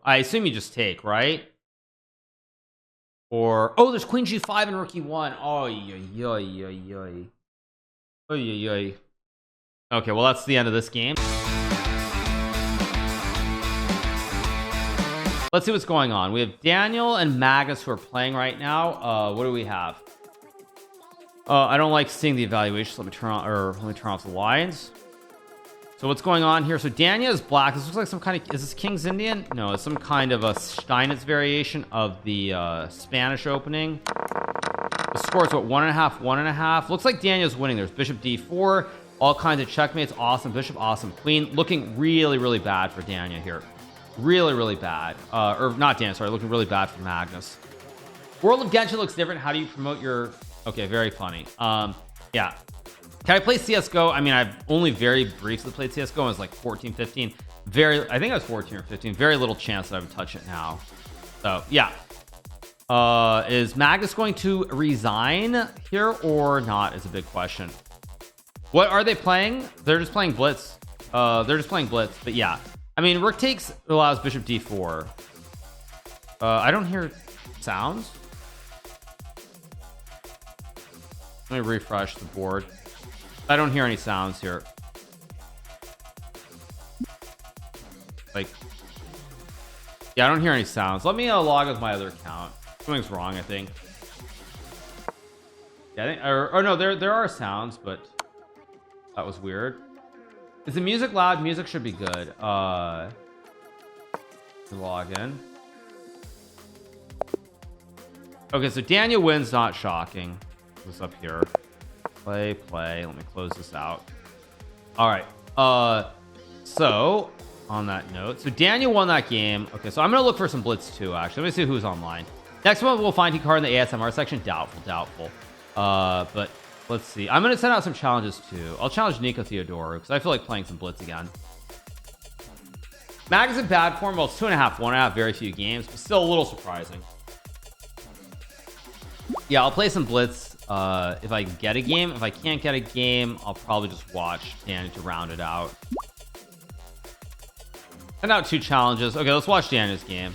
I assume you just take, right? Or oh, there's queen g5 and rook e1. Oh, yeah. Okay, well that's the end of this game. Let's see what's going on. We have Daniel and Magus who are playing right now. What do we have? I don't like seeing the evaluations. Let me turn off the lines. So what's going on here? So Daniel is black. This looks like some kind of, is this King's Indian? No, it's some kind of a Steinitz variation of the Spanish opening. The score is what, 1.5, 1.5. Looks like Daniel's winning. There's bishop d4, all kinds of checkmates. Awesome bishop, awesome queen. Looking really bad for Daniel here. Really bad. Or not Daniel, sorry. Looking really bad for Magnus. World of Genshin looks different. How do you promote your... Okay, very funny. Yeah. Can I play CSGO? I mean, I've only very briefly played CSGO. I was like 14, 15. I think I was 14 or 15. Very little chance that I would touch it now. So, yeah. Is Magnus going to resign here or not is a big question. What are they playing? They're just playing Blitz. But yeah. I mean, rook takes allows bishop d4. I don't hear sounds. Let me refresh the board. I don't hear any sounds here. Like, yeah, I don't hear any sounds. Let me log with my other account. Something's wrong, I think. Yeah, I think, or no, there are sounds, but that was weird. Is the music loud? Music should be good. Log in. Okay, so Daniel wins, not shocking. This up here. Play. Let me close this out. All right. So on that note, so Daniel won that game. Okay, so I'm gonna look for some blitz too. Actually, let me see who's online. Next one, we'll find card in the ASMR section. Doubtful. But let's see. I'm gonna send out some challenges too. I'll challenge Nico Theodoro because I feel like playing some blitz again. Mag is in bad form. Well, it's 2.5, 1.5. Very few games, but still a little surprising. Yeah, I'll play some blitz if I can get a game. If I can't get a game, I'll probably just watch Danny to round it out. Send out 2 challenges. Okay, let's watch Daniel's game.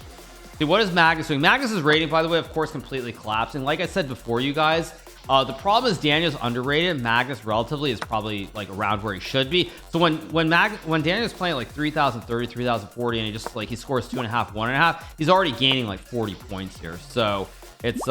See, what is Magnus doing? Magnus's rating, by the way, of course, completely collapsing. Like I said before, you guys, the problem is Daniel's underrated. Magnus relatively is probably like around where he should be. So when Daniel's playing like 3030, 3040, and he scores 2.5, 1.5, he's already gaining like 40 points here. So it's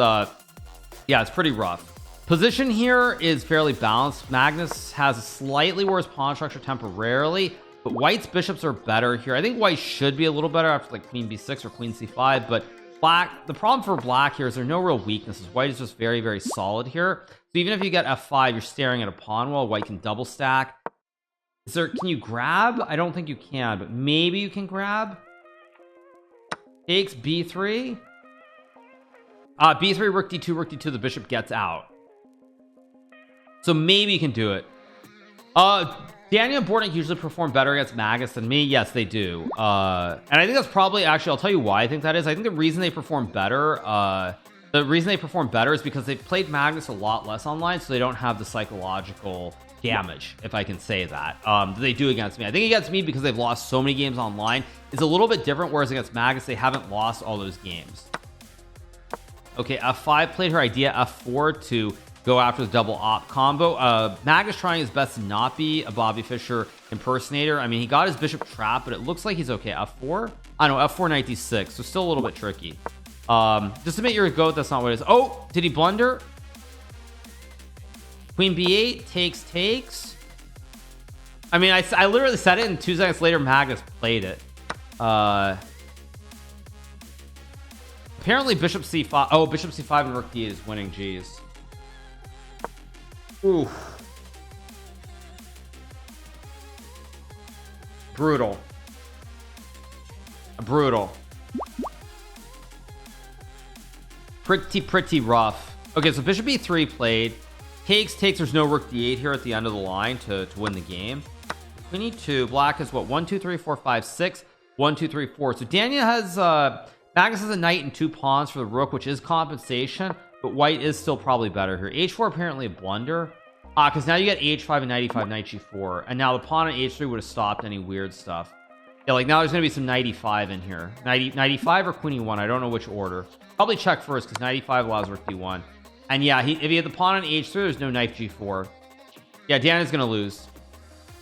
yeah, it's pretty rough. Position here is fairly balanced. Magnus has a slightly worse pawn structure temporarily, but White's bishops are better here. I think White should be a little better after like queen b6 or queen c5, but Black, the problem for Black here is there are no real weaknesses. White is just very solid here. So even if you get f5, you're staring at a pawn wall. White can double stack. Can you grab? I don't think you can, but maybe you can grab. Takes b3. B3, rook d2, the bishop gets out. So maybe you can do it. Daniel and Bortnick usually perform better against Magus than me. Yes, they do. And I think that's probably, actually, I'll tell you why I think that is. I think the reason they perform better, is because they've played Magnus a lot less online, so they don't have the psychological damage, if I can say that, they do against me. I think against me, because they've lost so many games online, is a little bit different, whereas against Magus, they haven't lost all those games. Okay, f5 played her idea, f4 to go after the double op combo. Magus trying his best to not be a Bobby Fischer impersonator. I mean, he got his bishop trapped, but it looks like he's okay. f4? I don't know, f4 knight d6, so still a little bit tricky. Just admit you're a goat, that's not what it is. Oh, did he blunder? Queen b8, takes. I mean, I literally said it, and 2 seconds later, Magus played it. Apparently bishop c5. Oh, bishop c5 and rook d is winning. Jeez. Ooh. Brutal. Pretty rough. Okay, so bishop e3 played. Takes. There's no rook d8 here at the end of the line to win the game. Queen e2. Black is what? 1 2 3 4 5 6. 1 2 3 4. So Daniel has Magus has a knight and 2 pawns for the rook, which is compensation, but White is still probably better here. h4 apparently a blunder, because now you get h5 and knight e5, knight g4, and now the pawn on h3 would have stopped any weird stuff. Yeah, like now there's gonna be some 95 in here. 95 or queen e1. I don't know which order. Probably check first because 95 allows rook d1. And yeah, if he had the pawn on h3, there's no knight g4. Yeah, Dan is gonna lose.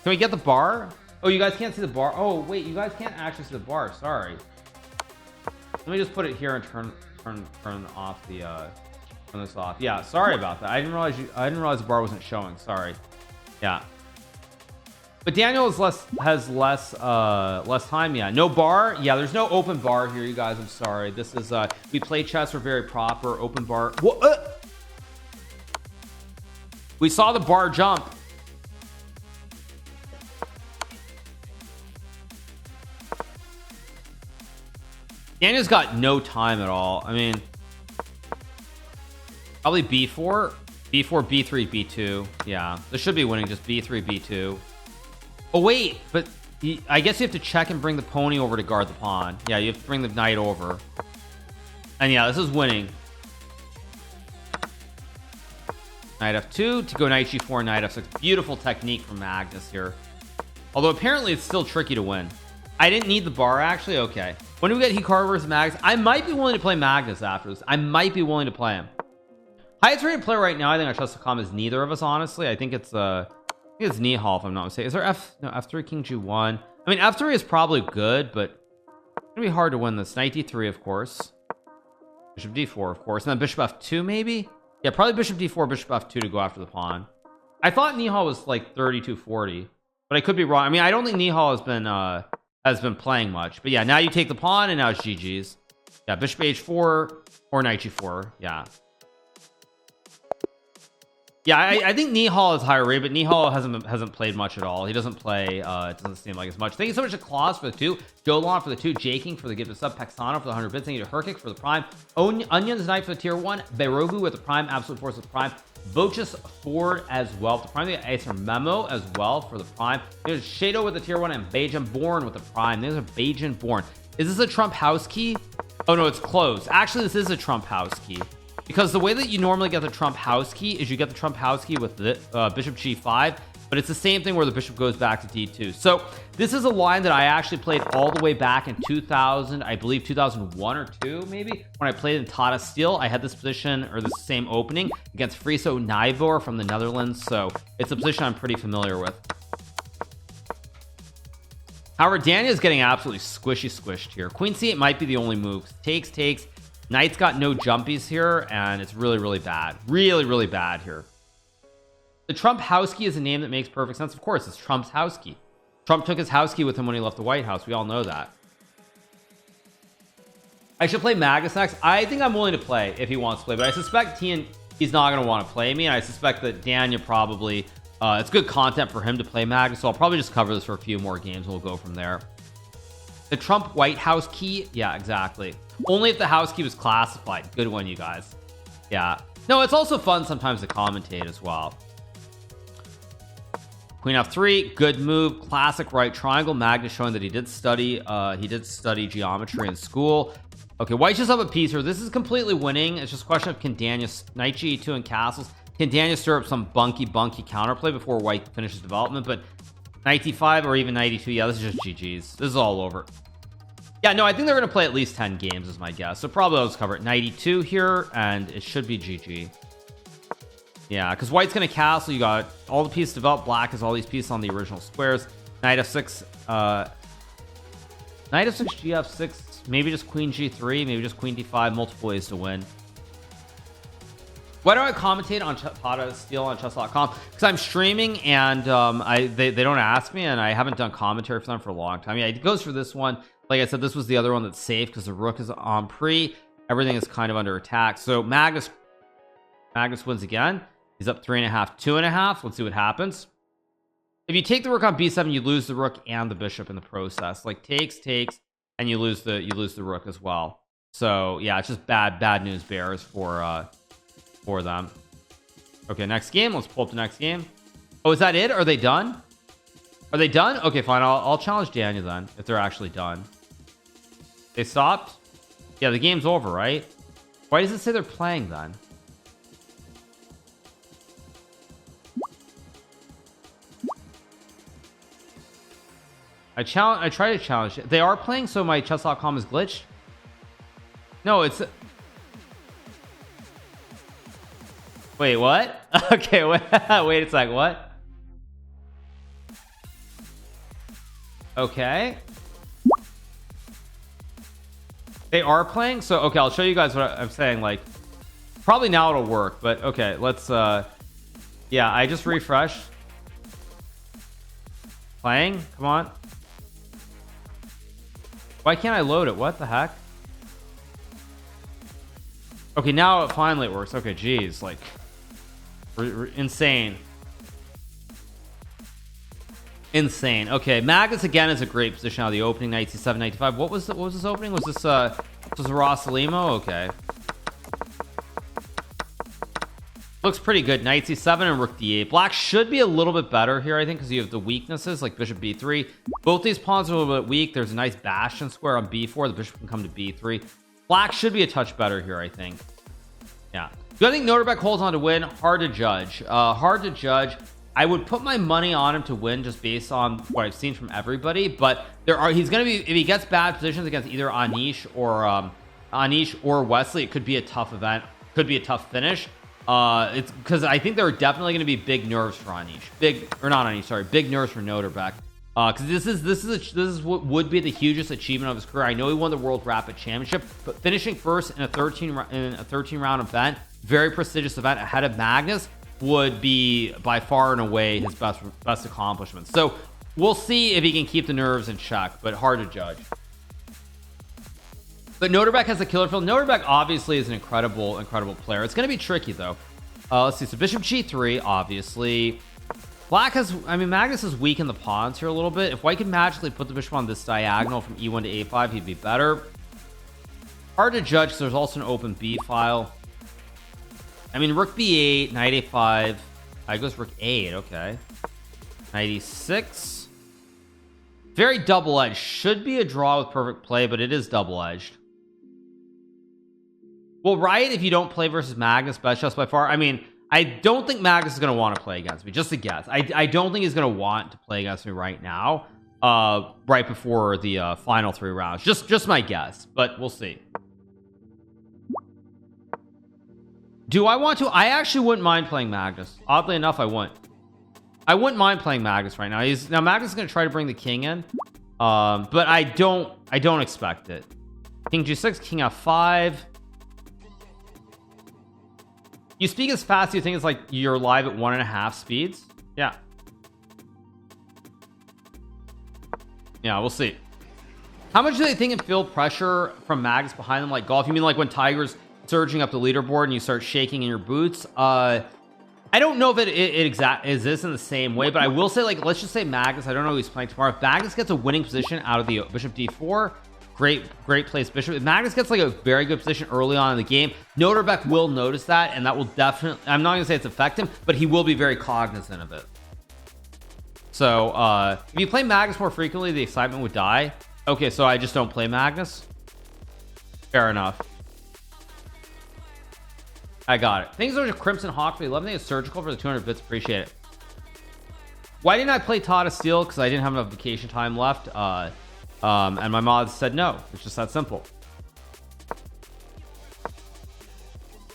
Can we get the bar? Oh, you guys can't see the bar. Oh wait, you guys can't actually see the bar. Sorry. Let me just put it here and turn off the turn this off. Yeah, sorry about that. I didn't realize the bar wasn't showing. Sorry. Yeah. But Daniel has less time. Yeah, no bar. Yeah, there's no open bar here, you guys. I'm sorry. This is we play chess. We're very proper. Open bar. What? We saw the bar jump. Daniel's got no time at all. I mean, probably b4, b3, b2. Yeah, this should be winning. Just b3, b2. Oh wait, but I guess you have to check and bring the pony over to guard the pawn. Yeah, you have to bring the knight over. And yeah, this is winning. Knight f2 to go knight g4, knight f6. Beautiful technique from Magnus here. Although apparently it's still tricky to win. I didn't need the bar actually. Okay, when do we get Hikaru versus Magnus? I might be willing to play Magnus after this. I might be willing to play him. Highest rated player right now, I think on Chess.com is neither of us. Honestly, I think it's Nihal if I'm not mistaken. Is there f3 king g1? I mean, f3 is probably good, but it's gonna be hard to win this. Knight d3, of course. Bishop d4, of course, and then bishop f2 maybe. Yeah, probably bishop d4, bishop f2 to go after the pawn. I thought Nihal was like 32-40, but I could be wrong. I mean, I don't think Nihal has been playing much, but yeah, now you take the pawn and now it's GG's. Yeah, bishop h4 or knight g4. Yeah, I think Nihal is higher rate, but Nihal hasn't played much at all. He doesn't play. It doesn't seem like as much. Thank you so much to Klaus for the 2, Jolon for the 2, Jaking for the gift of sub, Paxano for the 100 bits. Thank you to Herkick for the prime, Onions Knight for the tier 1, Berogu with the prime, Absolute Force with the prime, Vochus Ford as well. The prime, Acer Memo as well for the prime. There's Shado with the tier 1 and Bajan Born with the prime. There's a Bajan Born. Is this a Trump house key? Oh no, it's closed. Actually, this is a Trump house key. Because the way that you normally get the Trump house key is you get the Trump house key with the bishop g5, but it's the same thing where the bishop goes back to d2. So this is a line that I actually played all the way back in 2000, I believe 2001 or 2 maybe, when I played in Tata Steel. I had this position or the same opening against Friso Nivor from the Netherlands, so it's a position I'm pretty familiar with. However, Daniel is getting absolutely squished here. Queen c8 might be the only move. Takes. Knight's got no jumpies here, and it's really bad. Really bad here. The Trump house key is a name that makes perfect sense. Of course, it's Trump's house key. Trump took his house key with him when he left the White House. We all know that. I should play Magnus next. I think I'm willing to play if he wants to play, but I suspect he's not going to want to play me, and I suspect that Daniel probably it's good content for him to play Magnus, so I'll probably just cover this for a few more games and we'll go from there. The Trump White House key, yeah, exactly. Only if the house key was classified. Good one, you guys. Yeah, no, it's also fun sometimes to commentate as well. Queen f3, good move. Classic right triangle. Magnus showing that he did study geometry in school. Okay, White's just up a piece here. This is completely winning. It's just a question of, can Daniel knight g2 and castles, can Daniel stir up some bunky counterplay before White finishes development? But knight d5 or even knight e2, yeah, this is just GG's. This is all over. Yeah, no, I think they're gonna play at least 10 games is my guess, so probably I'll just cover it. Knight e2 here, and it should be GG. Yeah, because White's gonna castle. You got all the pieces developed. Black has all these pieces on the original squares. Knight f6, knight f6, gf6, maybe just queen g3, maybe just queen d5. Multiple ways to win. Why do I commentate on Tata Steel on chess.com? Because I'm streaming and they don't ask me, and I haven't done commentary for them for a long time. Yeah, it goes for this one. Like I said, this was the other one that's safe because the rook is on pre. Everything is kind of under attack. So Magnus wins again. He's up 3.5, 2.5. Let's see what happens. If you take the rook on b7, you lose the rook and the bishop in the process. Like takes, and you lose the rook as well. So yeah, it's just bad news bears for them. Okay, next game. Let's pull up the next game. Oh, is that it? Are they done? Are they done? Okay, fine. I'll challenge Daniel then if they're actually done. They stopped? Yeah, the game's over, right? Why does it say they're playing then? I try to challenge it. They are playing, so my chess.com is glitched. No, it's wait, what? Okay, wait a sec, what? Okay, they are playing, so okay, I'll show you guys what I'm saying. Like, probably now it'll work, but okay, let's yeah, I just refreshed. Playing, come on. Why can't I load it? What the heck? Okay, now it finally works. Okay, geez, like insane. Okay, Magnus again is a great position out of the opening. Knight c7, knight d5. What was this opening? Was this Rossalimo? Okay, looks pretty good. Knight c7 and rook d8. Black should be a little bit better here, I think, because you have the weaknesses like bishop b3. Both these pawns are a little bit weak. There's a nice bastion square on b4. The bishop can come to b3. Black should be a touch better here, I think. Yeah. Do I think Noterbeck holds on to win? Hard to judge. Hard to judge. I would put my money on him to win just based on what I've seen from everybody. But he's going to be, if he gets bad positions against either Anish or Wesley, it could be a tough event. Could be a tough finish. It's because I think there are definitely going to be big nerves for Anish. Big nerves for Noterbeck. Because this is what would be the hugest achievement of his career. I know he won the World Rapid Championship, but finishing first in a 13 round event, very prestigious event ahead of Magnus, would be by far and away his best accomplishment. So we'll see if he can keep the nerves in check, but hard to judge. But Noterbeck has a killer field. Noterbeck obviously is an incredible player. It's going to be tricky though. Let's see. So bishop g3, obviously. Black has, I mean, Magnus is weak in the pawns here a little bit. If White could magically put the bishop on this diagonal from e1 to a5, he'd be better. Hard to judge because there's also an open b file. I mean, rook b8, knight a5. I goes rook 8. Okay, knight e6. Very double-edged. Should be a draw with perfect play, but it is double-edged. Well, right, if you don't play versus Magnus, best chess by far. I mean, I don't think Magnus is going to want to play against me. Just a guess. I don't think he's going to want to play against me right now, right before the final 3 rounds. Just my guess, but we'll see. Do I want to? I actually wouldn't mind playing Magnus. Oddly enough, I wouldn't mind playing Magnus right now. Now Magnus is going to try to bring the king in, but I don't expect it. King g6, king f5. You speak as fast, you think it's like you're live at 1.5 speeds? Yeah, we'll see. How much do they think it feel pressure from Magnus behind them like golf? You mean like when Tiger's surging up the leaderboard and you start shaking in your boots? I don't know if it exists in the same way, but I will say, like, let's just say Magnus, I don't know who he's playing tomorrow. If Magnus gets a winning position out of the bishop d4, great place bishop. If Magnus gets like a very good position early on in the game, Noterbeck will notice that, and that will definitely, I'm not gonna say it's affect him, but he will be very cognizant of it. So if you play Magnus more frequently, the excitement would die. Okay, so I just don't play Magnus. Fair enough. I got it. Thanks so much, Crimson Hawk, for the 11 days surgical for the 200 bits. Appreciate it. Why didn't I play Todd of Steel? Because I didn't have enough vacation time left. And my mod said no. It's just that simple.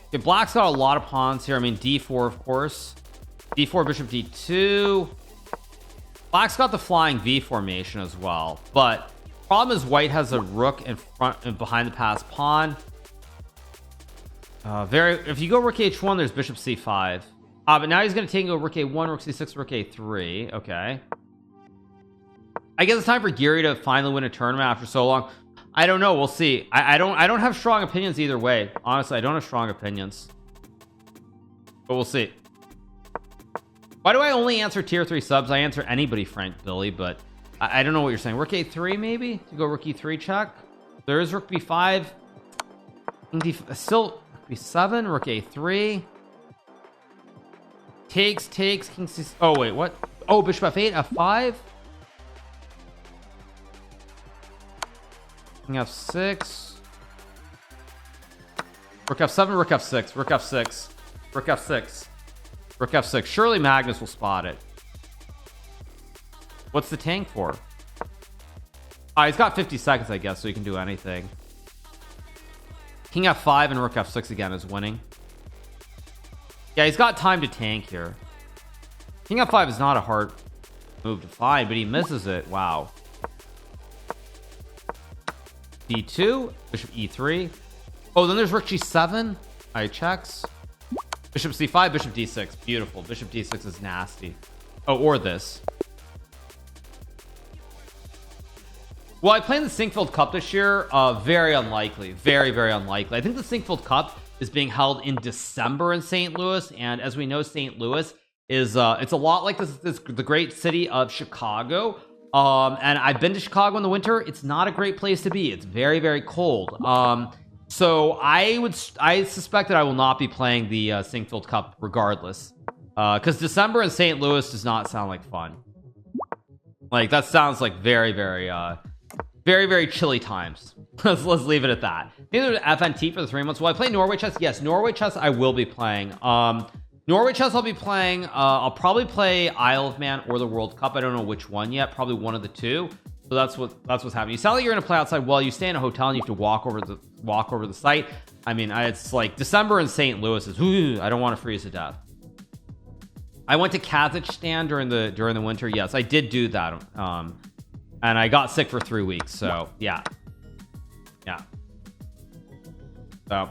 Okay, Black's got a lot of pawns here. I mean, d4, of course. d4, bishop d2. Black's got the flying V formation as well. But problem is White has a rook in front and behind the passed pawn. If you go rook h1, there's bishop c5. But now he's going to take and go rook a1, rook c6, rook a3. Okay. I guess it's time for Gary to finally win a tournament after so long. I don't know. We'll see. I don't have strong opinions either way. Honestly, I don't have strong opinions. But we'll see. Why do I only answer tier 3 subs? I answer anybody, Frank Billy, but I don't know what you're saying. Rook a3 maybe? To go rook e3 check. There is rook b5. Still rook b7, rook a3. Takes, king c. Oh, wait, what? Oh, bishop f8, f5. King f6. Rook f7, rook f6, rook f6, rook f6, rook f6. Surely Magnus will spot it. What's the tank for? He's got 50 seconds, I guess, so he can do anything. King f5 and rook f6 again is winning. Yeah, he's got time to tank here. King f5 is not a hard move to find, but he misses it. Wow. d2, bishop e3. Oh, then there's rook g7. I checks. Bishop c5, bishop d6. Beautiful. Bishop d6 is nasty. Oh, or this. Well, I play in the Sinquefield Cup this year. Very unlikely. Very, very unlikely. I think the Sinquefield Cup is being held in December in St. Louis, and as we know, St. Louis is it's a lot like the great city of Chicago. And I've been to Chicago in the winter. It's not a great place to be. It's very, very cold. So I suspect that I will not be playing the Sinquefield Cup regardless, because December in St. Louis does not sound like fun. Like that sounds like very, very very chilly times. let's leave it at that. Neither FNT for the 3 months. Will I play Norway chess? Yes, Norway chess I will be playing. Norway chess I'll be playing. I'll probably play Isle of Man or the World Cup. I don't know which one yet. Probably one of the two. So that's what's happening. You sound like you're gonna play outside. Well, you stay in a hotel and you have to walk over the site. I mean, it's like December in St. Louis is. I don't want to freeze to death. I went to Kazakhstan during the winter. Yes, I did do that. And I got sick for 3 weeks. So yeah. So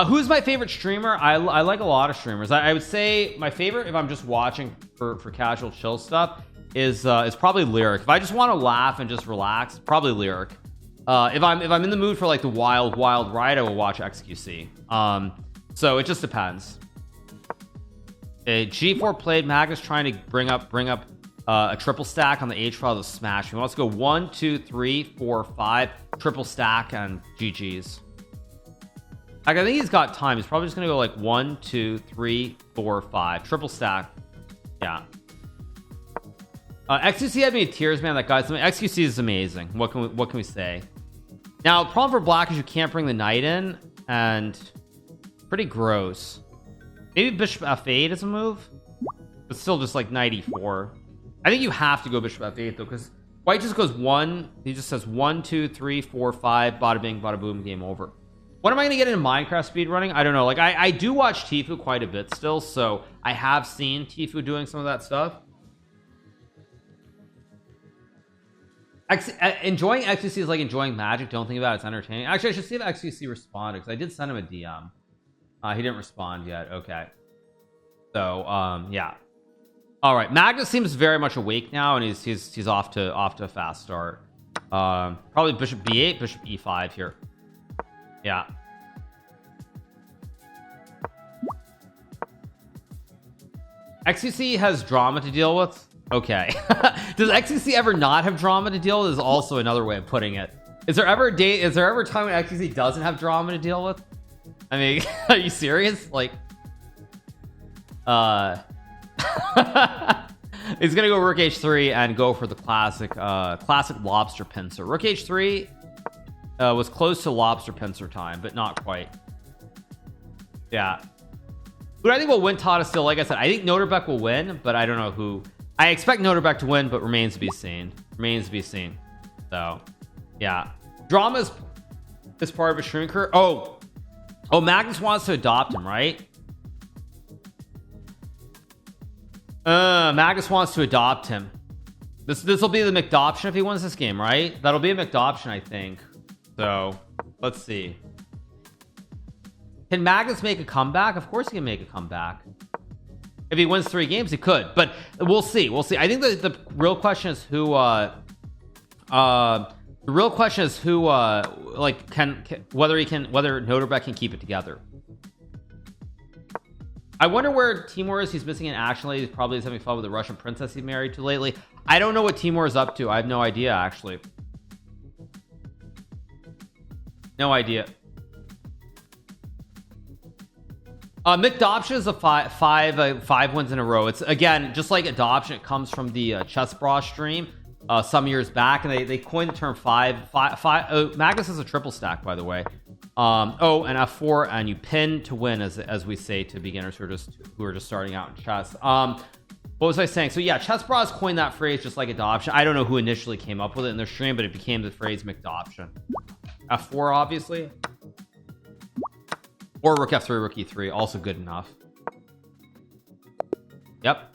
who's my favorite streamer? I like a lot of streamers. I would say my favorite, if I'm just watching for casual chill stuff, is probably Lyric. If I just want to laugh and just relax, probably Lyric. If I'm in the mood for like the wild ride, I will watch XQC. So it just depends. G4 played. Magnus trying to bring up a triple stack on the H file to smash me. Let's go 1 2 3 4 5 triple stack and GG's. Like, I think he's got time. He's probably just gonna go like 1 2 3 4 5 triple stack. Yeah. XQC had me in tears, man. That guy's XQC is amazing. What can we say? Now, the problem for black is you can't bring the knight in, and pretty gross. Maybe bishop f8 is a move, but still just like knight e4. I think you have to go bishop f8 though, because white just goes 1. He just says 1 2 3 4 5 bada bing bada boom, game over. When am I gonna get into Minecraft speedrunning? I don't know. Like I do watch Tfue quite a bit still, so I have seen Tfue doing some of that stuff. Enjoying XQC is like enjoying Magic. Don't think about it. It's entertaining. Actually, I should see if XQC responded, because I did send him a DM. He didn't respond yet. Okay. So yeah. All right. Magnus seems very much awake now, and he's off to a fast start. Probably bishop b8, bishop e5 here. Yeah. XQC has drama to deal with. Okay. Does XQC ever not have drama to deal with? Is also another way of putting it. Is there ever a time when XQC doesn't have drama to deal with? I mean, are you serious? Like, he's gonna go rook h3 and go for the classic lobster pincer. Rook h3 was close to lobster pincer time, but not quite. Yeah. Who I think will win Tata still? Like I said, I think Noterbeck will win, but I don't know who. I expect Noterbeck to win, but remains to be seen. So yeah, drama is part of a shrinker. Oh, Magnus wants to adopt him, right? Magnus wants to adopt him. This will be the McDoption if he wins this game, right? That'll be a McDoption, I think. So let's see. Can Magnus make a comeback? Of course he can make a comeback. If he wins 3 games, he could, but we'll see. I think the real question is who like whether Noterbeck can keep it together. I wonder where Timur is. He's missing in action lately. He's probably having fun with the Russian princess he married to lately. I don't know what Timur is up to. I have no idea, actually. No idea. McDoption is a five wins in a row. It's again just like adoption. It comes from the Chess Bra stream some years back, and they coined the term five. Magnus is a triple stack, by the way. And f4, and you pin to win, as we say to beginners who are just starting out in chess. What was I saying? So yeah, Chess Bros coined that phrase just like adoption. I don't know who initially came up with it in their stream, but it became the phrase McDoption. F4 obviously, or Rook F3, Rook E3, also good enough. Yep.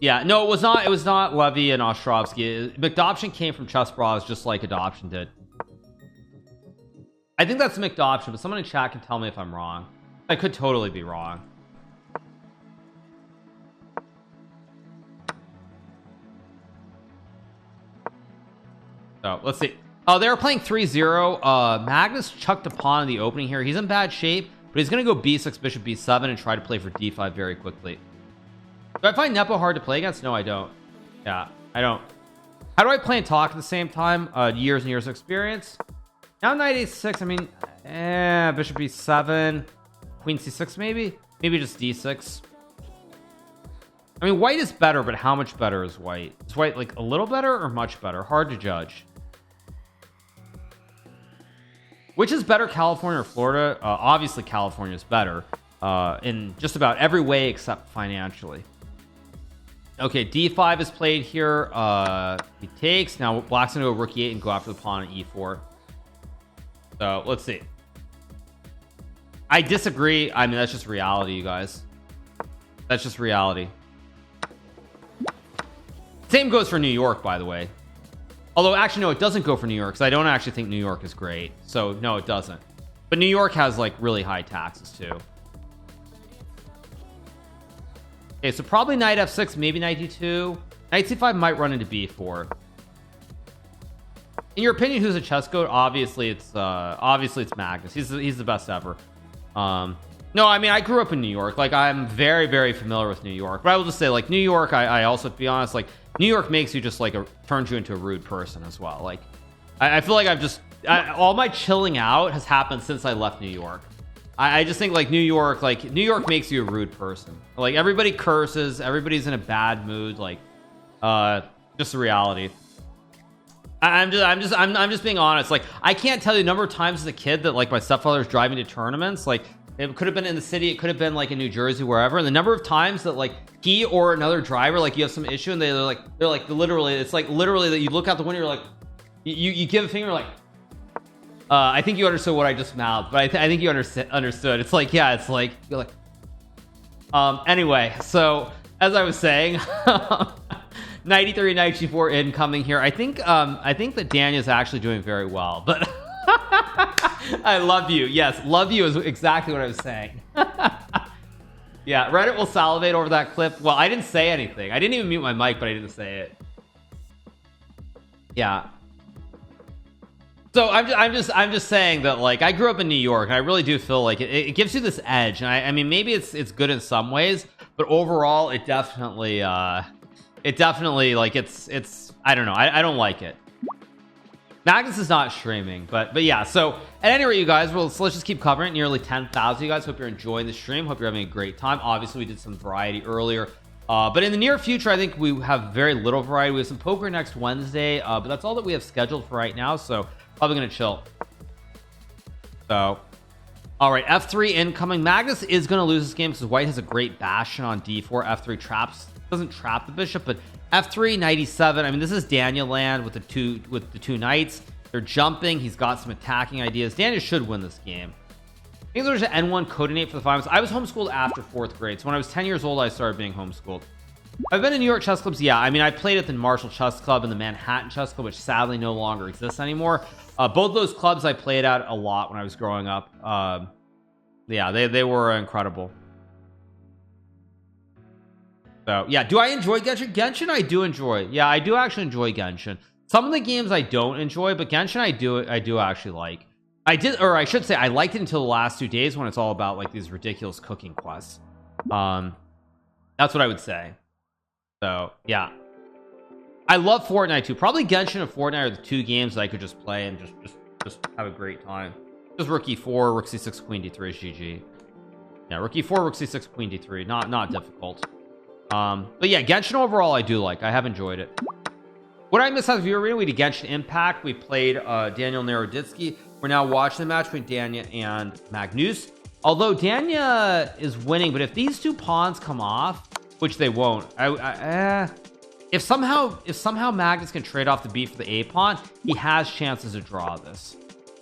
Yeah, no, it was not Levy and Ostrovsky. McDoption came from Chess Bros just like adoption did. I think that's McDoption, but someone in chat can tell me if I'm wrong. I could totally be wrong. So let's see. Oh, they were playing 3-0. Magnus chucked a pawn in the opening here. He's in bad shape, but he's gonna go b6, bishop b7, and try to play for d5 very quickly. Do I find Nepo hard to play against? No, I don't. Yeah, I don't. How do I play and talk at the same time? Years and years of experience. Now knight a6. I mean, bishop b7, queen c6, maybe just d6. I mean, white is better, but how much better is white? Is white like a little better or much better? Hard to judge. Which is better, California or Florida? Obviously California is better in just about every way except financially. Okay, d5 is played here. He takes. Now black's gonna go rook e8 and go after the pawn at e4. So let's see. I disagree. I mean, that's just reality, you guys. That's just reality. Same goes for New York, by the way. Although actually no, it doesn't go for New York, because I don't actually think New York is great. So no, it doesn't. But New York has like really high taxes too. Okay, so probably knight f6, maybe knight d2. Knight c5 might run into b4. In your opinion, who's a chess goat? Obviously it's Magnus. He's the best ever. No, I mean, I grew up in New York. Like, I'm very, very familiar with New York. But I will just say, like, New York, I also, to be honest, like, New York makes you just like turns you into a rude person as well. Like, I feel like all my chilling out has happened since I left New York. I just think like New York makes you a rude person. Like, everybody curses, everybody's in a bad mood. Like, just the reality. I'm just being honest. Like, I can't tell you the number of times as a kid that like my stepfather's driving to tournaments. Like, it could have been in the city, it could have been like in New Jersey, wherever, and the number of times that like he or another driver, like, you have some issue and they're like literally, it's like literally that you look out the window, you're like, you give a finger, like, I think you understood what I just mouthed, but I think you understood. It's like, yeah, it's like, you're like, anyway, so as I was saying, knight e3, knight g4 incoming here. I think that Daniel's actually doing very well, but I love you. Yes, love you is exactly what I was saying. Yeah, Reddit will salivate over that clip. Well, I didn't say anything. I didn't even mute my mic, but I didn't say it. Yeah. So I'm just saying that, like, I grew up in New York, and I really do feel like it gives you this edge. And I mean, maybe it's good in some ways, but overall, it definitely like it's I don't know. I don't like it. Magnus is not streaming, but yeah. So at any rate, you guys, so let's just keep covering it. Nearly 10,000. You guys, hope you're enjoying the stream. Hope you're having a great time. Obviously, we did some variety earlier, but in the near future, I think we have very little variety. We have some poker next Wednesday, but that's all that we have scheduled for right now. So probably gonna chill. So, all right, f3 incoming. Magnus is gonna lose this game because white has a great bastion on d4. f3 doesn't trap the bishop, but f3, knight e7. I mean, this is Daniel land with the two knights. They're jumping. He's got some attacking ideas. Daniel should win this game. I think there's an N1 coordinate for the finals. I was homeschooled after 4th grade, so when I was 10 years old, I started being homeschooled. I've been in New York chess clubs. Yeah, I mean, I played at the Marshall Chess Club and the Manhattan Chess Club, which sadly no longer exists anymore. Both those clubs I played at a lot when I was growing up. Yeah, they were incredible. So yeah, do I enjoy Genshin? Genshin I do enjoy. Yeah, I do actually enjoy Genshin. Some of the games I don't enjoy, but Genshin I do actually like. I should say I liked it until the last 2 days when it's all about like these ridiculous cooking quests. That's what I would say. So yeah, I love Fortnite too. Probably Genshin and Fortnite are the two games that I could just play and just have a great time. Just rook e4, rook c6, queen d3 is GG. Yeah, rook e4, rook c6, queen d3. Not difficult. But yeah, Genshin overall I do like. I have enjoyed it. What I missed out of the viewer arena, we did Genshin Impact. We played Daniel Naroditsky. We're now watching the match between Daniel and Magnus. Although Danya is winning, but if these two pawns come off, which they won't, if somehow Magnus can trade off the B for the A pawn, he has chances to draw this.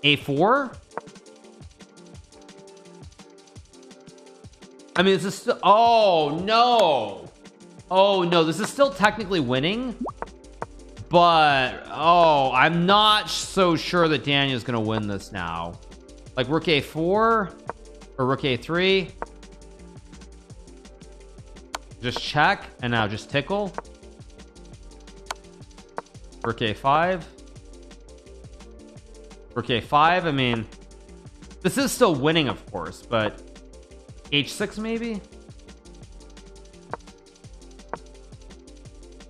A4. I mean, this is still, oh no, this is still technically winning, but I'm not so sure that Danya's gonna win this now. Like rook A4 or rook A3, just check, and now just tickle. Rook A5, rook A5. I mean, this is still winning, of course, but H6 maybe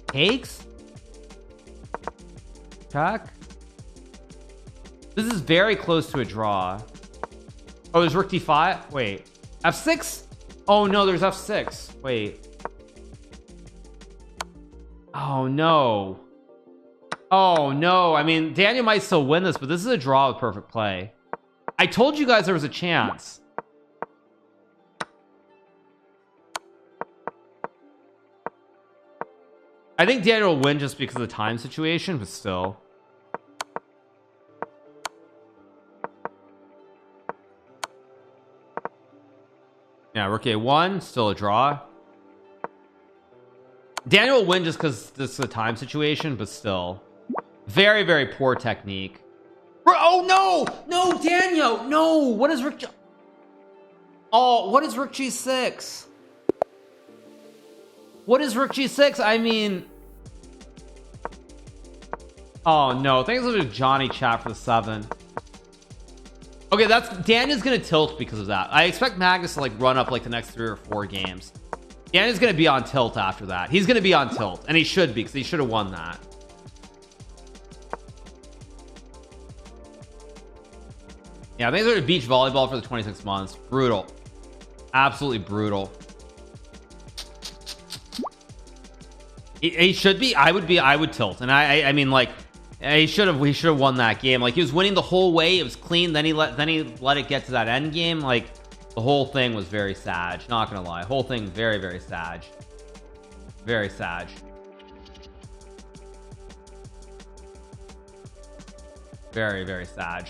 takes, check. This is very close to a draw. Oh, there's rook D5. Wait, F6. Oh no, there's F6. Wait. Oh no. Oh no. I mean, Daniel might still win this, but this is a draw with perfect play. I told you guys there was a chance. I think Daniel will win just because of the time situation, but still. Yeah, rook A1, still a draw. Daniel will win just because this is a time situation, but still. Very, very poor technique. Oh no, Daniel, no. What is rook? Oh, what is rook G6? What is rook G6? I mean, oh no, thanks to Johnny chat for the 7. Okay, that's Daniel's gonna tilt because of that. I expect Magnus to like run up like the next 3 or 4 games. Daniel's gonna be on tilt after that. He's gonna be on tilt, and he should be, because he should have won that. Yeah, thanks to beach volleyball for the 26 months. Brutal, absolutely brutal. He should be. I would tilt, and I mean, like, he should have won that game. Like, he was winning the whole way. It was clean. Then he let it get to that end game. Like, the whole thing was very sad. Not gonna lie, whole thing very, very sad. Very sad. Very, very sad.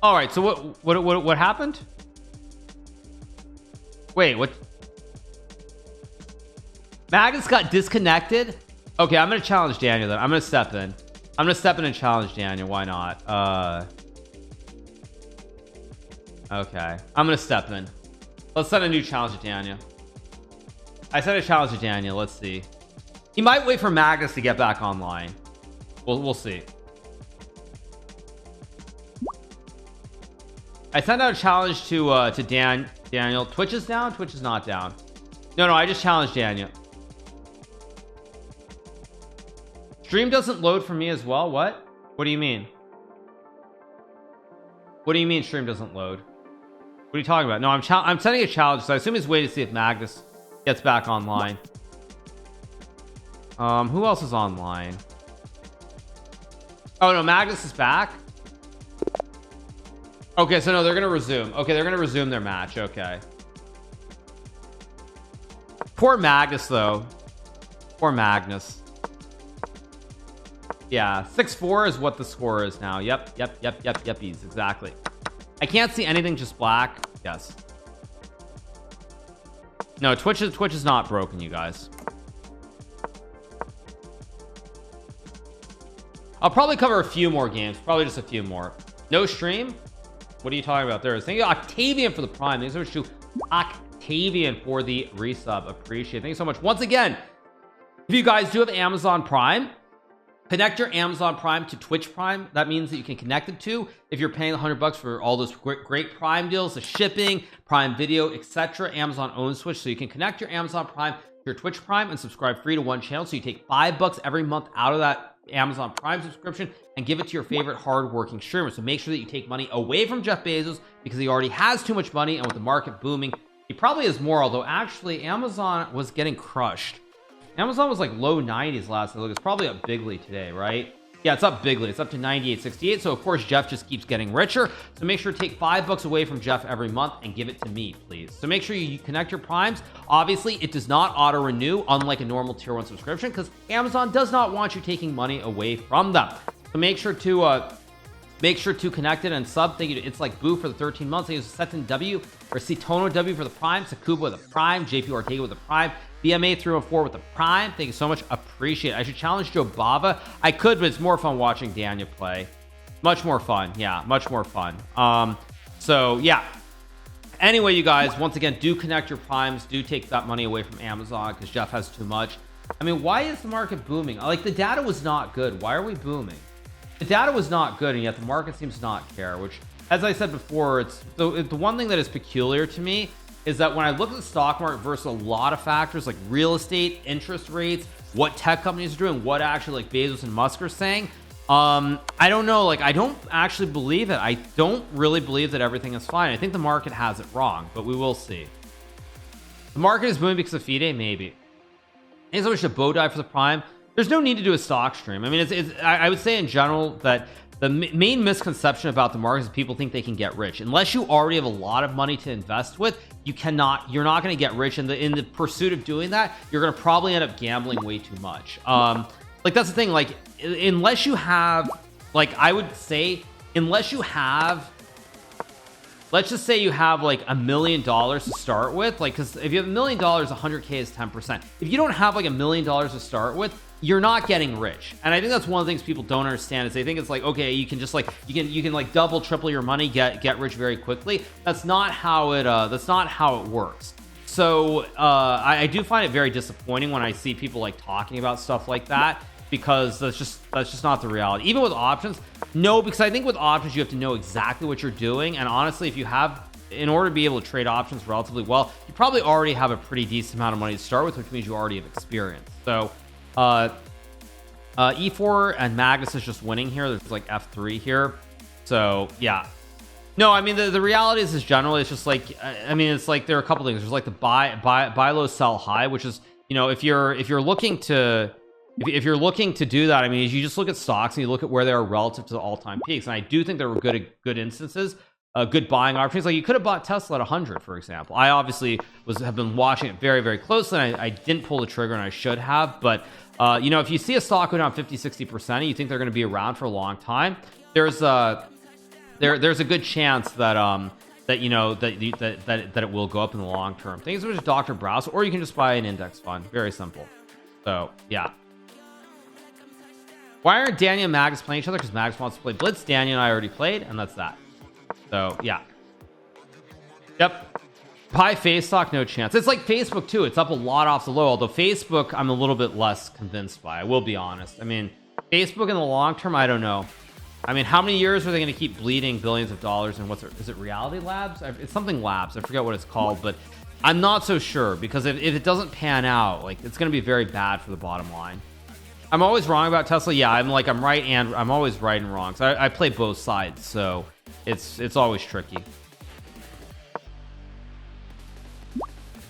All right, so what happened? Wait, what? Magnus got disconnected. Okay, I'm gonna challenge Daniel then. I'm gonna step in. I'm gonna step in and challenge Daniel. Why not? Okay, I'm gonna step in. Let's set a new challenge to Daniel. I set a challenge to Daniel. Let's see. He might wait for Magnus to get back online. We'll see. I sent out a challenge to Daniel. Twitch is down. Twitch is not down. No, I just challenged Daniel. Stream doesn't load for me as well. What do you mean? What do you mean stream doesn't load? What are you talking about? No, I'm sending a challenge, so I assume he's waiting to see if Magnus gets back online. Who else is online? Oh no, Magnus is back. Okay, so no, they're gonna resume. Okay, they're gonna resume their match. Okay. Poor Magnus though. Poor Magnus. Yeah, 6-4 is what the score is now. Yep, exactly. I can't see anything, just black. Yes. No, Twitch is not broken, you guys. I'll probably cover a few more games, probably just a few more. No stream. What are you talking about there? Thank you, Octavian, for the prime. Thanks so much to Octavian for the resub. Appreciate it. Thank you so much. Once again, if you guys do have Amazon Prime, connect your Amazon Prime to Twitch Prime. That means that you can connect it to, if you're paying $100 for all those great Prime deals, the shipping, Prime Video, etc. Amazon owns Twitch, so you can connect your Amazon Prime to your Twitch Prime and subscribe free to one channel. So you take $5 every month out of that Amazon Prime subscription and give it to your favorite hardworking streamer. So make sure that you take money away from Jeff Bezos, because he already has too much money, and with the market booming, he probably has more. Although actually Amazon was getting crushed Amazon was like low 90s last I look. It's probably up bigly today, right? Yeah, it's up bigly. It's up to 98.68. So of course Jeff just keeps getting richer. So make sure to take $5 away from Jeff every month and give it to me, please. So make sure you connect your primes. Obviously it does not auto renew, unlike a normal tier 1 subscription, because Amazon does not want you taking money away from them. So make sure to connect it and sub. Thank you. It's like Boo for the 13 months. Thank you to Seton W or Citono W for the prime, Sakuba with a prime, JP Ortega with a prime, BMA 304 with a prime. Thank you so much. Appreciate it. I should challenge Joe Bava. I could, but it's more fun watching Daniel play. Much more fun. Yeah, much more fun. So yeah. Anyway, you guys, once again, do connect your primes. Do take that money away from Amazon because Jeff has too much. I mean, why is the market booming? Like, the data was not good. Why are we booming? The data was not good, and yet the market seems to not care, which, as I said before, it's the one thing that is peculiar to me is that when I look at the stock market versus a lot of factors like real estate, interest rates, what tech companies are doing, what actually like Bezos and Musk are saying, I don't know, like I don't actually believe it. I don't really believe that everything is fine. I think the market has it wrong, but we will see. The market is booming because of FIDE, maybe. Thanks so much to Bodai for the prime. There's no need to do a stock stream. I mean, I would say in general that the main misconception about the market is people think they can get rich. Unless you already have a lot of money to invest with, you're not going to get rich. And in the pursuit of doing that, you're going to probably end up gambling way too much. Like that's the thing, like unless you have, like I would say, unless you have, let's just say you have like $1 million to start with, like, because if you have $1 million, 100K is 10%. If you don't have like $1 million to start with, you're not getting rich. And I think that's one of the things people don't understand is they think it's like, okay, you can just like you can like double triple your money, get rich very quickly. That's not how it works. So I do find it very disappointing when I see people like talking about stuff like that, because that's just not the reality. Even with options, no, because I think with options you have to know exactly what you're doing. And honestly, if you have, in order to be able to trade options relatively well, you probably already have a pretty decent amount of money to start with, which means you already have experience. So E4 and Magnus is just winning here. There's like F3 here. So yeah, no, I mean the reality is generally it's just like, I mean it's like there are a couple things. There's like the buy low, sell high, which is, you know, if you're looking to do that, I mean, you just look at stocks and you look at where they are relative to the all-time peaks. And I do think there were good instances, good buying opportunities. Like you could have bought Tesla at 100, for example. I obviously have been watching it very, very closely, and I didn't pull the trigger, and I should have. But you know, if you see a stock go down 50-60% and you think they're going to be around for a long time, there's a good chance that that you know that it will go up in the long term. Things are just Dr. Browse, or you can just buy an index fund. Very simple. So yeah. Why aren't Daniel and Magus playing each other? Because Magus wants to play Blitz. Daniel and I already played, and that's that. So yeah. Yep. Buy face stock, no chance. It's like Facebook too. It's up a lot off the low. Although Facebook, I'm a little bit less convinced by. I will be honest. I mean, Facebook in the long term, I don't know. I mean, how many years are they going to keep bleeding billions of dollars? And is it Reality Labs? It's something Labs. I forget what it's called, but I'm not so sure, because if it doesn't pan out, like it's going to be very bad for the bottom line. I'm always wrong about Tesla. Yeah, I'm right, and I'm always right and wrong. So I play both sides, so it's always tricky.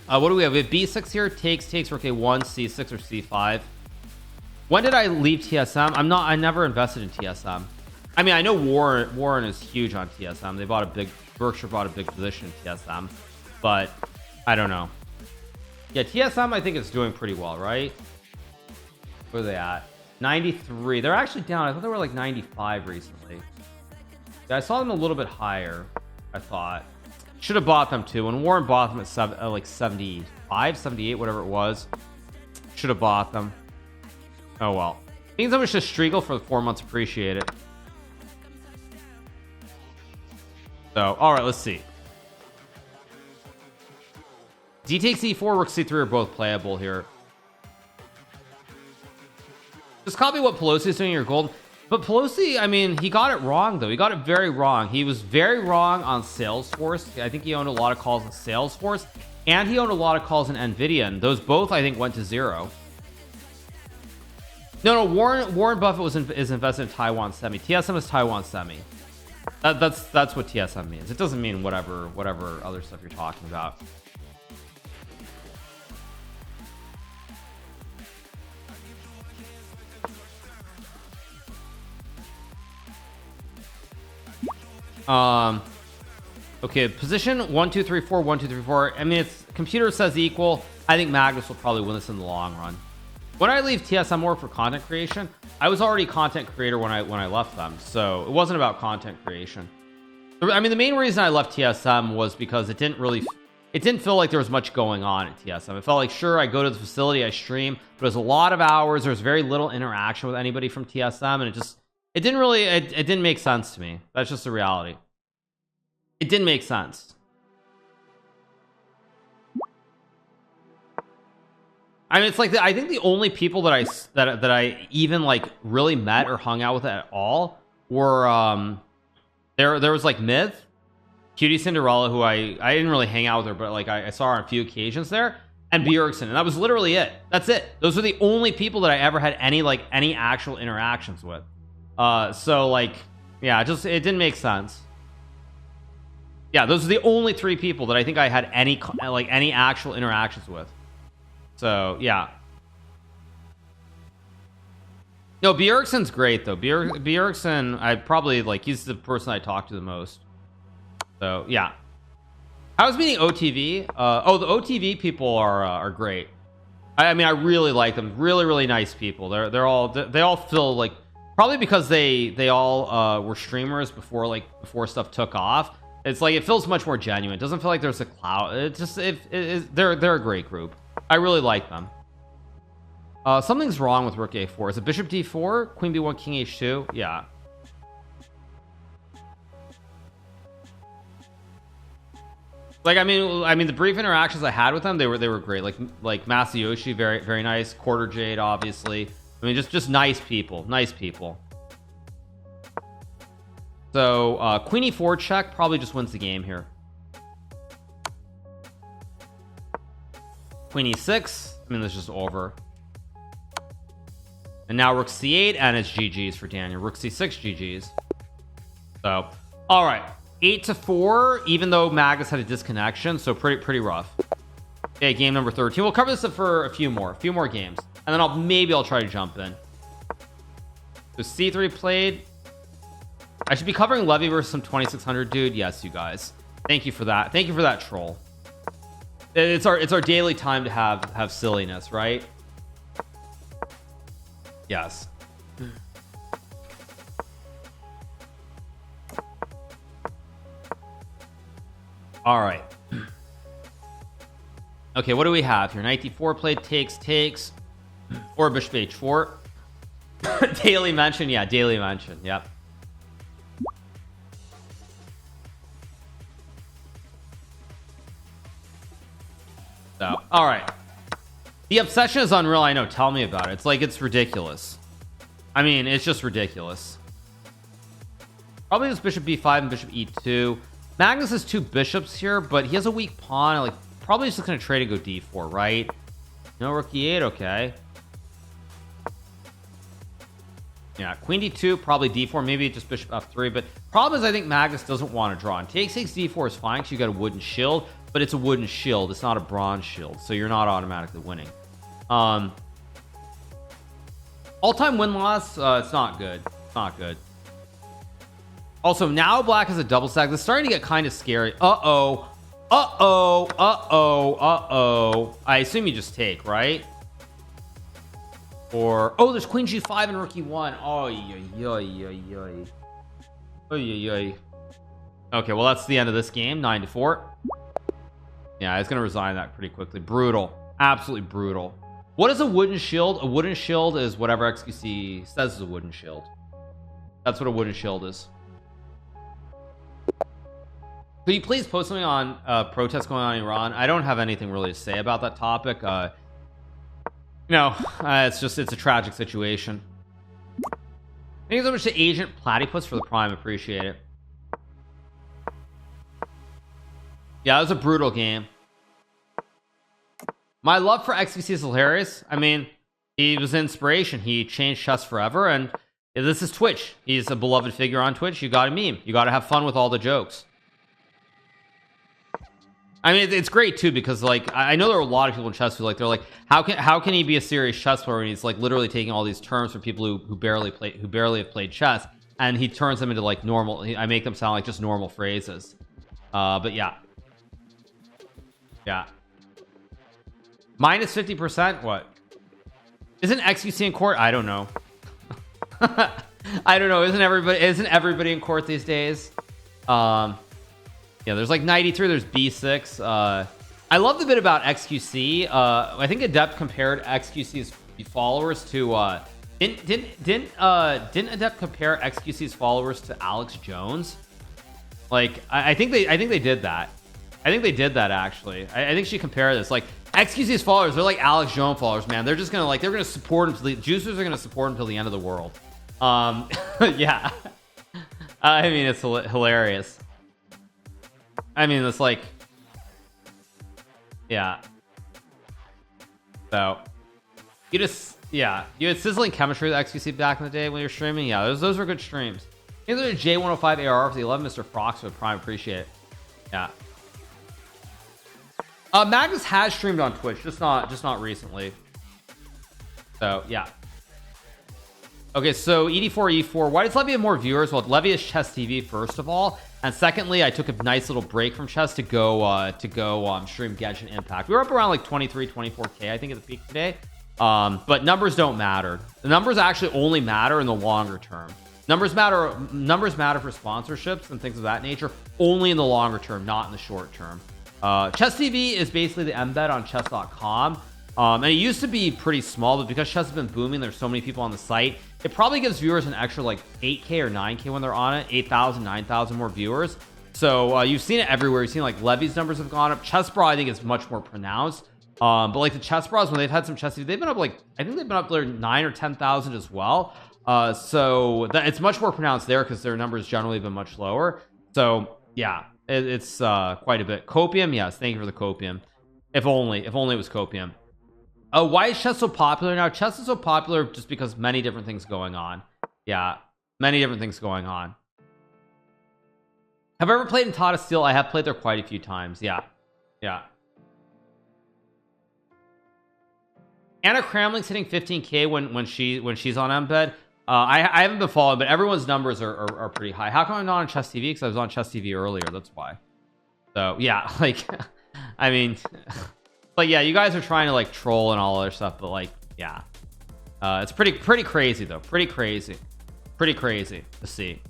What do we have? We have B6 here. Takes for K1, C6 or C5. When did I leave TSM? I never invested in TSM. I mean, I know Warren is huge on TSM. Berkshire bought a big position in TSM, but I don't know. Yeah, TSM I think is doing pretty well, right? Where are they at? 93. They're actually down. I thought they were like 95 recently. Yeah, I saw them a little bit higher, I thought. Should have bought them too. When Warren bought them at like 75, 78, whatever it was. Should have bought them. Oh well. Means I'm just Striegel for the 4 months. Appreciate it. So, all right, let's see. D takes E4, Rook C3 are both playable here. Just copy what Pelosi is doing in your gold. But Pelosi, I mean, he got it wrong, though. He got it very wrong. He was very wrong on Salesforce. I think he owned a lot of calls in Salesforce, and he owned a lot of calls in NVIDIA, and those both, I think, went to zero. No, Warren Buffett is invested in Taiwan Semi. TSM is Taiwan Semi. That's what TSM means. It doesn't mean whatever other stuff you're talking about. Okay, position 1 2 3 4 1 2 3 4. I mean, it's computer says equal. I think Magnus will probably win this in the long run. When I leave TSM more for content creation, I was already a content creator when I left them, so it wasn't about content creation. I mean, the main reason I left TSM was because it didn't feel like there was much going on at TSM. It felt like, sure, I go to the facility, I stream, but it was a lot of hours. There was very little interaction with anybody from TSM, and it didn't make sense to me. That's just the reality. It didn't make sense. I mean, it's like I think the only people that I even like really met or hung out with at all were there was like Myth, Cutie Cinderella, who I didn't really hang out with her, but like I saw her on a few occasions there, and Bjergsen, and that was literally it. That's it. Those were the only people that I ever had any actual interactions with. So like, yeah, it didn't make sense. Yeah, those are the only 3 people that I think I had any actual interactions with. So yeah. No, Bjergsen's great though. Bjergsen, I probably like, he's the person I talk to the most. So yeah. I was meeting OTV. Oh, the OTV people are great. I mean, I really like them. Really nice people. They all feel like, probably because they all were streamers before stuff took off. It's like it feels much more genuine. It doesn't feel like there's a cloud. They're a great group. I really like them. Something's wrong with rook a4. Is it bishop d4, queen b1, king h2? Yeah. Like, I mean the brief interactions I had with them, they were great. Like Masayoshi, very nice. Quarter Jade, obviously. I mean, just nice people. So queen e4 check probably just wins the game here. Queen e6. I mean, this is just over. And now rook c8, and it's GG's for Daniel. Rook c6, GG's. So, all right, 8-4. Even though Magnus had a disconnection, so pretty rough. Okay, game number 13. We'll cover this for a few more games, and then maybe I'll try to jump in. So c3 played. I should be covering Levy versus some 2600 dude. Yes, you guys. Thank you for that. Thank you for that troll. It's our daily time to have silliness, right? Yes. All right. Okay, what do we have here? Knight d4 played, takes, or bishop h4. Daily mention, yeah, daily mention, yep. So, all right. The obsession is unreal. I know. Tell me about it. It's like, it's ridiculous. I mean, it's just ridiculous. Probably just bishop b5 and bishop e2. Magnus has 2 bishops here, but he has a weak pawn. Like, probably just gonna trade and go d4, right? No, rook e8. Okay. Yeah, queen d2, probably d4, maybe just bishop f3. But problem is, I think Magnus doesn't want to draw. And takes d4 is fine because you got a wooden shield, but it's a wooden shield. It's not a bronze shield, so you're not automatically winning. All-time win-loss, it's not good. It's not good. Also, now black has a double stack. This is starting to get kind of scary. Uh-oh. I assume you just take, right? Or, oh, there's queen g5 and rook e1. Okay, well, that's the end of this game. 9-4. Yeah, it's gonna resign that pretty quickly. Brutal. Absolutely brutal. What is a wooden shield? A wooden shield is whatever XQC says is a wooden shield. That's what a wooden shield is. Could you please post something on protests going on in Iran? I don't have anything really to say about that topic. It's a tragic situation. Thank you so much to Agent Platypus for the prime. Appreciate it. Yeah, it was a brutal game. My love for XQC is hilarious. I mean, he was an inspiration. He changed chess forever, and this is Twitch. He's a beloved figure on Twitch. You gotta meme. You gotta have fun with all the jokes. I mean, it's great too, because like I know there are a lot of people in chess who they're like, how can he be a serious chess player when he's like literally taking all these terms from people who barely have played chess? and he turns them into like normal. I make them sound like just normal phrases. But yeah, minus 50%. What isn't XQC in court? I don't know. I don't know. Isn't everybody in court these days? Yeah, there's like 93. There's B6. I love the bit about XQC. I think Adept compared XQC's followers to didn't Adept compare XQC's followers to Alex Jones? Like I think they did that. I think they did that actually. I think she compared this, like XQC's followers, they're like Alex Jones followers, man. They're just gonna they're gonna support him till the juicers are gonna support him till the end of the world. Yeah. I mean, it's hilarious. I mean, it's like, yeah. So you had sizzling chemistry with XQC back in the day when you were streaming. Yeah, those were good streams. Either J105 AR for the 11 Mr. Frox with Prime, appreciate it. Yeah. Magnus has streamed on Twitch, just not recently. So yeah. Okay, so ED4E4. Why does Levy have more viewers? Well, Levy is Chess TV first of all, and secondly, I took a nice little break from chess to go stream Genshin Impact. We were up around like 23, 24K, I think, at the peak today. But numbers don't matter. The numbers actually only matter in the longer term. Numbers matter for sponsorships and things of that nature only in the longer term, not in the short term. Chess TV is basically the embed on chess.com. And it used to be pretty small, but because chess has been booming, there's so many people on the site, it probably gives viewers an extra like 8K or 9K when they're on it, 8,000, 9,000 more viewers. So you've seen it everywhere. You've seen like Levy's numbers have gone up. Chess Bra, I think, is much more pronounced. But like the Chess Bras, when they've had some chess TV, they've been up like, I think they've been up there 9 or 10,000 as well. So it's much more pronounced there because their numbers generally have been much lower. So yeah, it's quite a bit. Copium, yes, thank you for the Copium. If only it was Copium. Why is chess so popular now? Chess is so popular just because many different things going on. Yeah, many different things going on. Have I ever played in Tata Steel? I have played there quite a few times. Yeah. Anna Cramling's hitting 15K when she's on embed. I haven't been following, but everyone's numbers are pretty high. How come I'm not on Chess TV? Because I was on Chess TV earlier. That's why. So yeah, like, I mean, like, yeah, you guys are trying to like troll and all other stuff, but like, yeah, it's pretty crazy though. Pretty crazy to see.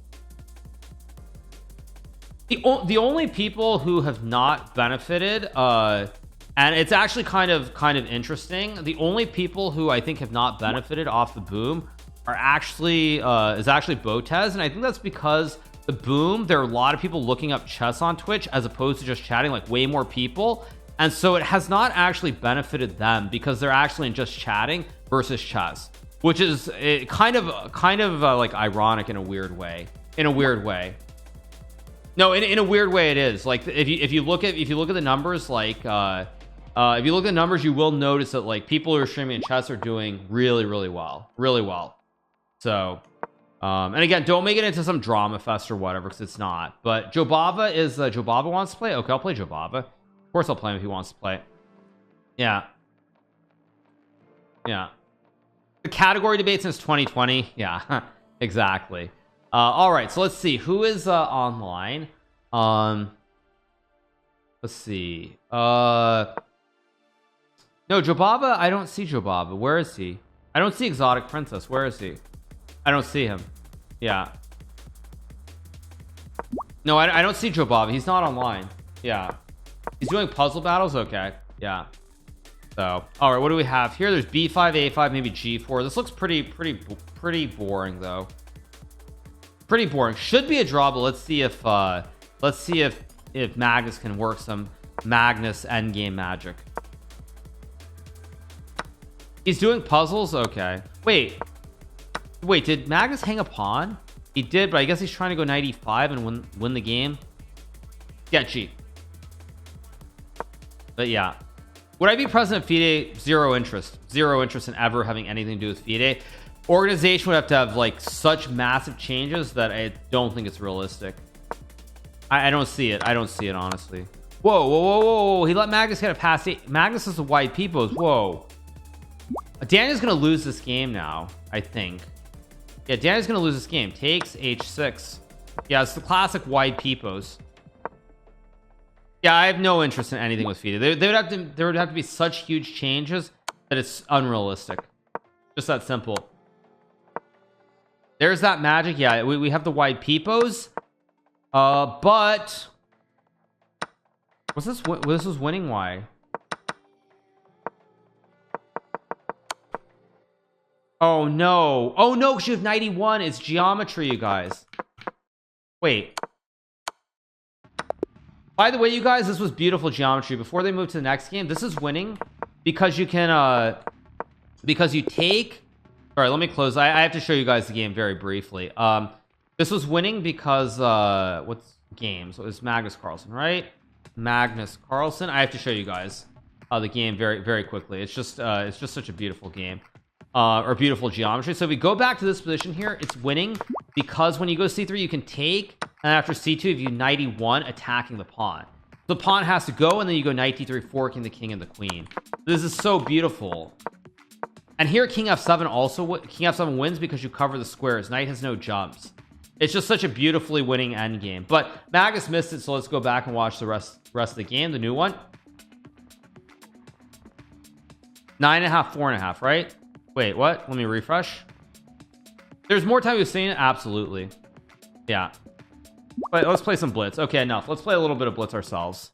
The only people who have not benefited, and it's actually kind of interesting. The only people who I think have not benefited off the boom are actually Botez, and I think that's because the boom, there are a lot of people looking up chess on Twitch as opposed to just chatting, like way more people, and so it has not actually benefited them because they're actually just chatting versus chess, which is kind of like ironic in a weird way. No, in a weird way it is. Like if you look at the numbers, like if you look at the numbers, you will notice that like people who are streaming in chess are doing really well. So and again, don't make it into some drama fest or whatever, because it's not. But Jobava is Jobava wants to play. Okay, I'll play Jobava. Of course I'll play him if he wants to play. Yeah. The category debate since 2020. Yeah. Exactly. All right, so let's see who is online. Let's see. No, Jobava, I don't see Jobava. Where is he? I don't see Exotic Princess. Where is he? I don't see him. Yeah. No, I don't see Jobava. He's not online. Yeah. He's doing puzzle battles. Okay. Yeah. So, all right, what do we have here? There's B5, A5, maybe G4. This looks pretty boring though. Pretty boring. Should be a draw, but let's see if Magnus can work some Magnus endgame magic. He's doing puzzles. Okay. Wait, did Magnus hang a pawn? He did, but I guess he's trying to go 95 and win the game. Yeah, G. But yeah, would I be president of FIDE? Zero interest in ever having anything to do with FIDE. Organization would have to have like such massive changes that I don't think it's realistic. I don't see it. Honestly. Whoa. He let Magnus get a pass. Magnus is the white people's. Whoa. Daniel's gonna lose this game now, I think. Yeah, Danny's gonna lose this game. Takes h6. Yeah, it's the classic wide peepos. Yeah, I have no interest in anything with FIDE. There would have to be such huge changes that it's unrealistic. Just that simple. There's that magic. Yeah, we have the wide peepos. But what's this? This was winning. Why? Oh no! Oh no! She has 91. It's geometry, you guys. Wait. By the way, you guys, this was beautiful geometry. Before they move to the next game, this is winning because you can because you take. All right, let me close. I have to show you guys the game very briefly. This was winning because what's games? It was Magnus Carlsen, right? Magnus Carlsen. I have to show you guys the game very quickly. It's just such a beautiful game. Or beautiful geometry. So if we go back to this position here, it's winning because when you go c3 you can take, and after c2 if you knight e1 attacking the pawn. The pawn has to go, and then you go knight d3 forking the king and the queen. This is so beautiful. And here king f7 also, king f7 wins because you cover the squares. Knight has no jumps. It's just such a beautifully winning endgame. But Magus missed it, so let's go back and watch the rest of the game, the new one. 9.5 4.5, right? Wait, what? Let me refresh. There's more time we've seen it. Absolutely. Yeah. But let's play some blitz. Okay, enough. Let's play a little bit of blitz ourselves.